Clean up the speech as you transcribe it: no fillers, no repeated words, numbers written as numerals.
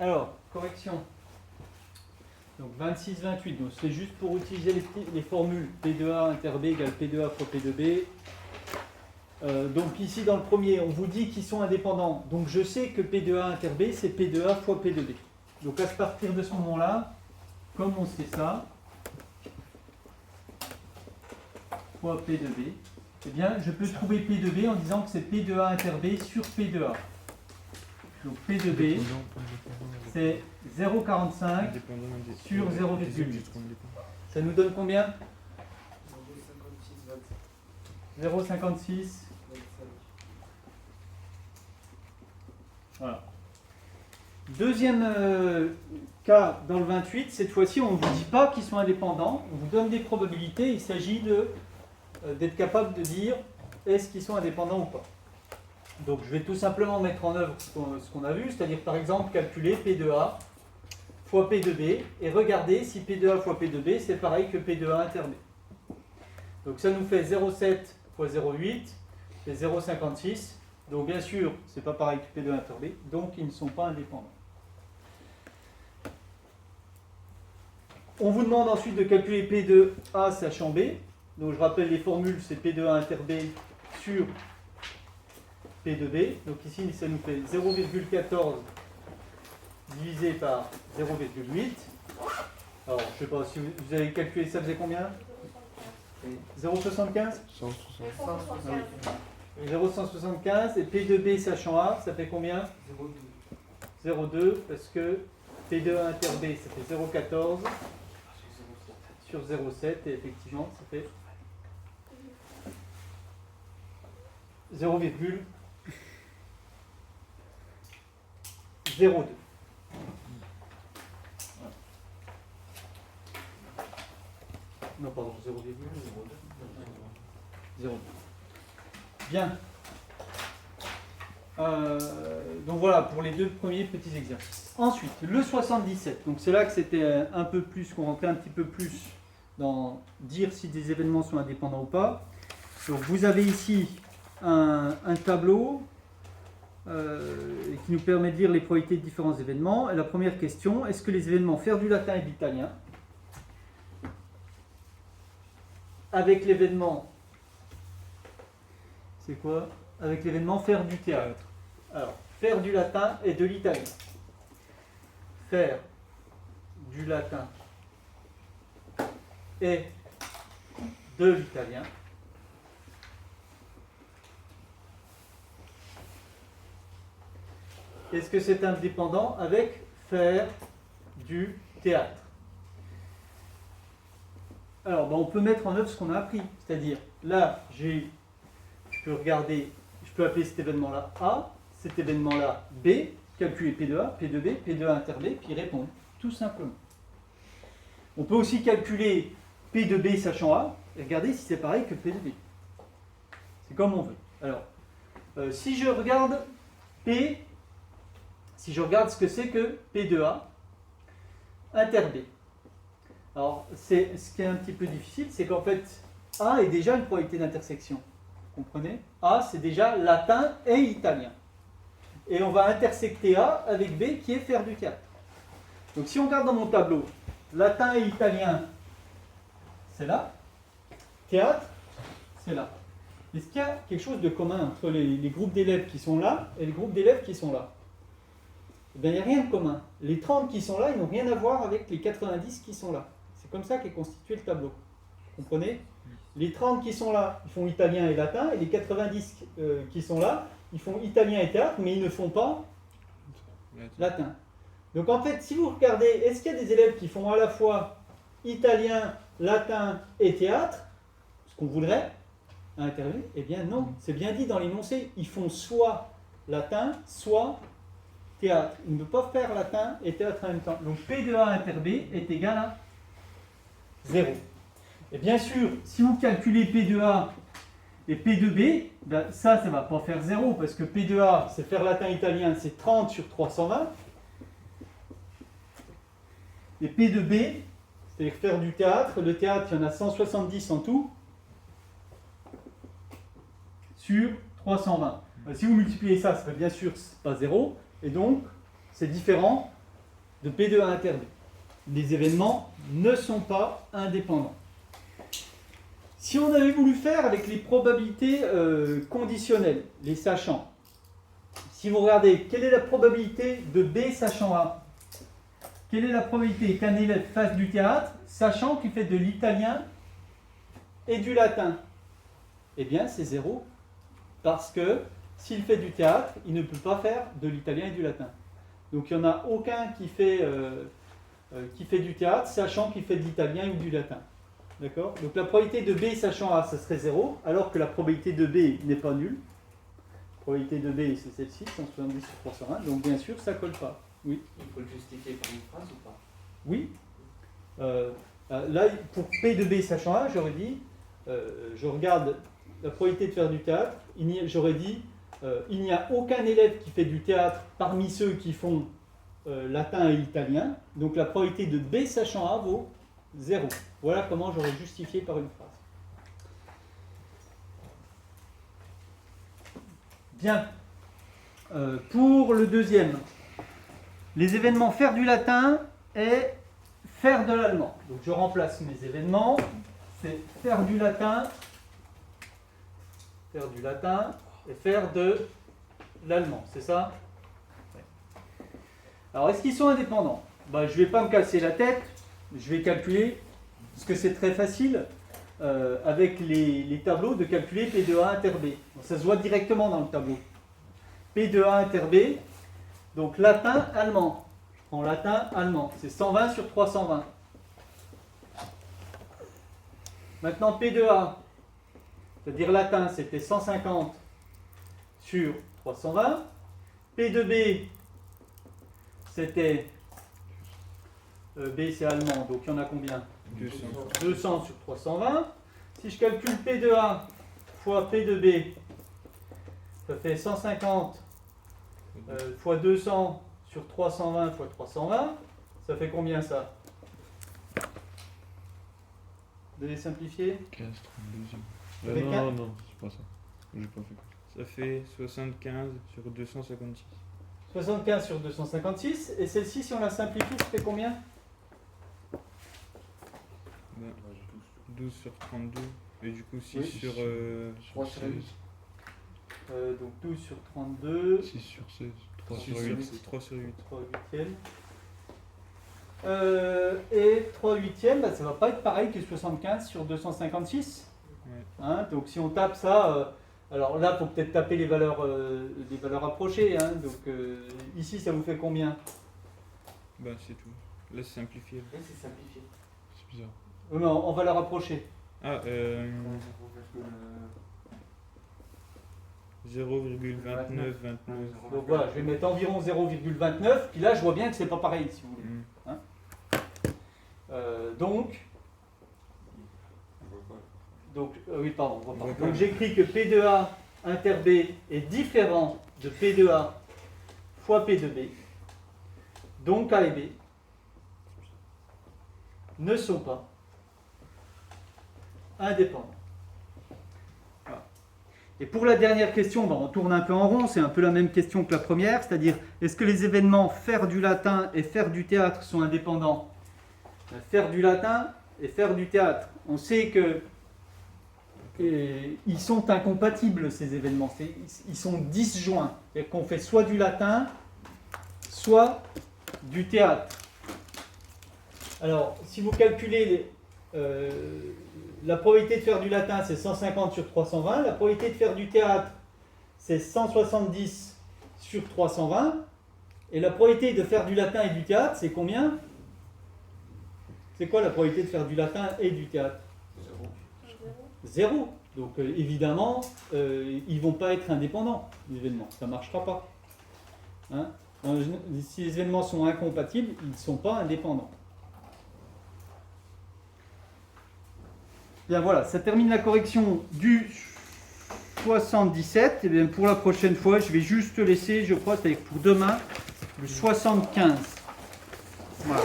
Alors, correction. Donc 26, 28. Donc c'est juste pour utiliser les formules P de A inter B égale P de A fois P de B. Donc ici dans le premier, on vous dit qu'ils sont indépendants. Donc je sais que P de A inter B, c'est P de A fois P de B. Donc à partir de ce moment-là, comme on sait ça, fois P de B, eh bien je peux trouver P de B en disant que c'est P de A inter B sur P de A. Donc P de B, c'est 0,45 sur 0,8. Ça nous donne combien? 0,56. Voilà. Deuxième cas dans le 28, cette fois-ci on ne vous dit pas qu'ils sont indépendants, on vous donne des probabilités, il s'agit d'être capable de dire est-ce qu'ils sont indépendants ou pas. Donc je vais tout simplement mettre en œuvre ce qu'on a vu, c'est-à-dire par exemple calculer P de A fois P de B et regarder si P de A fois P de B c'est pareil que P de A inter B. Donc ça nous fait 0,7 fois 0,8 et 0,56. Donc bien sûr, c'est pas pareil que P de A inter B, donc ils ne sont pas indépendants. On vous demande ensuite de calculer P de A sachant B. Donc je rappelle les formules, c'est P de A inter B sur P de B. Donc ici, ça nous fait 0,14 divisé par 0,8. Alors, je ne sais pas si vous avez calculé, ça faisait combien? 0,75 0,175 et P de B sachant A, ça fait combien? 0,2 parce que P de A inter B, ça fait 0,14 sur 0,7 et effectivement, ça fait 0,02. Non, pardon, 0,02. Bien. Donc voilà pour les deux premiers petits exercices. Ensuite, le 77. Donc c'est là que c'était un peu plus, qu'on rentrait un petit peu plus dans dire si des événements sont indépendants ou pas. Donc vous avez ici un tableau qui nous permet de lire les probabilités de différents événements. Et la première question, est-ce que les événements faire du latin et de l'italien avec l'événement, c'est quoi? Avec l'événement faire du théâtre. Alors, faire du latin et de l'italien. Faire du latin et de l'italien. Est-ce que c'est indépendant avec faire du théâtre? Alors, on peut mettre en œuvre ce qu'on a appris. C'est-à-dire, là, je peux regarder, je peux appeler cet événement-là A, cet événement-là B, calculer P de A, P de B, P de A inter B, puis répondre, tout simplement. On peut aussi calculer P de B sachant A, et regarder si c'est pareil que P de B. C'est comme on veut. Alors, si je regarde P, si je regarde ce que c'est que P de A inter B. Alors, ce qui est un petit peu difficile, c'est qu'en fait, A est déjà une probabilité d'intersection. Vous comprenez? A, c'est déjà latin et italien. Et on va intersecter A avec B, qui est faire du théâtre. Donc, si on regarde dans mon tableau, latin et italien, c'est là. Théâtre, c'est là. Est-ce qu'il y a quelque chose de commun entre les groupes d'élèves qui sont là et les groupes d'élèves qui sont là? Eh bien, il n'y a rien de commun. Les 30 qui sont là, ils n'ont rien à voir avec les 90 qui sont là. C'est comme ça qu'est constitué le tableau. Vous comprenez? Les 30 qui sont là, ils font italien et latin, et les 90 qui sont là, ils font italien et théâtre, mais ils ne font pas latin. Donc en fait, si vous regardez, est-ce qu'il y a des élèves qui font à la fois italien, latin et théâtre, ce qu'on voudrait à l'intérieur? Eh bien non, c'est bien dit dans l'énoncé, ils font soit latin, soit théâtre. Ils ne peuvent pas faire latin et théâtre en même temps. Donc P de A inter B est égal à 0. Et bien sûr, si vous calculez P de A et P de B, ben ça ne va pas faire 0, parce que P de A, c'est faire latin-italien, c'est 30 sur 320. Et P de B, c'est-à-dire faire du théâtre, le théâtre, il y en a 170 en tout, sur 320. Si vous multipliez ça, ça fait bien sûr pas 0, et donc c'est différent de P de A inter B. Les événements ne sont pas indépendants. Si on avait voulu faire avec les probabilités conditionnelles, les sachants, si vous regardez, quelle est la probabilité de B sachant A? Quelle est la probabilité qu'un élève fasse du théâtre, sachant qu'il fait de l'italien et du latin? Eh bien, c'est 0. Parce que s'il fait du théâtre, il ne peut pas faire de l'italien et du latin. Donc, il n'y en a aucun qui fait du théâtre, sachant qu'il fait de l'italien ou du latin. D'accord? Donc, la probabilité de B sachant A, ça serait 0, alors que la probabilité de B n'est pas nulle. La probabilité de B, c'est celle-ci, 170 sur 320. Donc, bien sûr, ça ne colle pas. Oui. Il faut le justifier par une phrase ou pas? Oui. Là, pour P de B sachant A, j'aurais dit, je regarde la probabilité de faire du théâtre, j'aurais dit, il n'y a aucun élève qui fait du théâtre parmi ceux qui font latin et italien, donc la probabilité de B sachant A vaut 0. Voilà comment j'aurais justifié par une phrase. Bien. Pour le deuxième, les événements faire du latin et faire de l'allemand. Donc je remplace mes événements, c'est faire du latin et faire de l'allemand, c'est ça? Alors est-ce qu'ils sont indépendants? Je ne vais pas me casser la tête, je vais calculer, parce que c'est très facile avec les tableaux de calculer P de A inter B. Donc, ça se voit directement dans le tableau. P de A inter B, donc latin, allemand. Je prends latin, allemand, c'est 120 sur 320. Maintenant P de A, c'est-à-dire latin, c'était 150 sur 320. P de B, c'était B c'est allemand, donc il y en a combien? 200 sur 320. Si je calcule P de A fois P de B, ça fait 150 fois 200 sur 320 fois 320. Ça fait combien ça? Vous devez simplifier? 15, 32. Non, c'est pas ça. J'ai pas fait. Ça fait 75 sur 256. 75 sur 256. Et celle-ci, si on la simplifie, ça fait combien? 12 sur 32. Et du coup 6 Oui. sur 3 sur 8. Donc 12 sur 32. 6 sur 16. 3 6 sur sur 8. 8. 3 sur 8. 3 huitièmes. Et 3 huitièmes, ça ne va pas être pareil que 75 sur 256. Ouais. Hein, donc si on tape ça, alors là, il faut peut-être taper les valeurs approchées. Hein, donc ici, ça vous fait combien? Bah c'est tout. Là c'est simplifié. Et c'est simplifié. C'est bizarre. Non, en valeur approchée. Ah 0,2929. Donc voilà, je vais mettre environ 0,29. Puis là, je vois bien que c'est pas pareil, si vous voulez. Hein, oui, pardon. On voit pas. Donc j'écris que P de A inter B est différent de P de A fois P de B. Donc A et B ne sont pas indépendants. Voilà. Et pour la dernière question, on tourne un peu en rond, c'est un peu la même question que la première, c'est-à-dire est-ce que les événements faire du latin et faire du théâtre sont indépendants? Faire du latin et faire du théâtre, on sait que ils sont incompatibles ces événements, ils sont disjoints, c'est-à-dire qu'on fait soit du latin, soit du théâtre. Alors, si vous calculez la probabilité de faire du latin, c'est 150 sur 320. La probabilité de faire du théâtre, c'est 170 sur 320. Et la probabilité de faire du latin et du théâtre, c'est combien? C'est quoi la probabilité de faire du latin et du théâtre? 0. Donc évidemment, ils ne vont pas être indépendants, les événements. Ça ne marchera pas. Hein? Si les événements sont incompatibles, ils ne sont pas indépendants. Bien voilà, ça termine la correction du 77. Et bien pour la prochaine fois, je vais juste laisser, je crois, c'est pour demain, le 75. Voilà.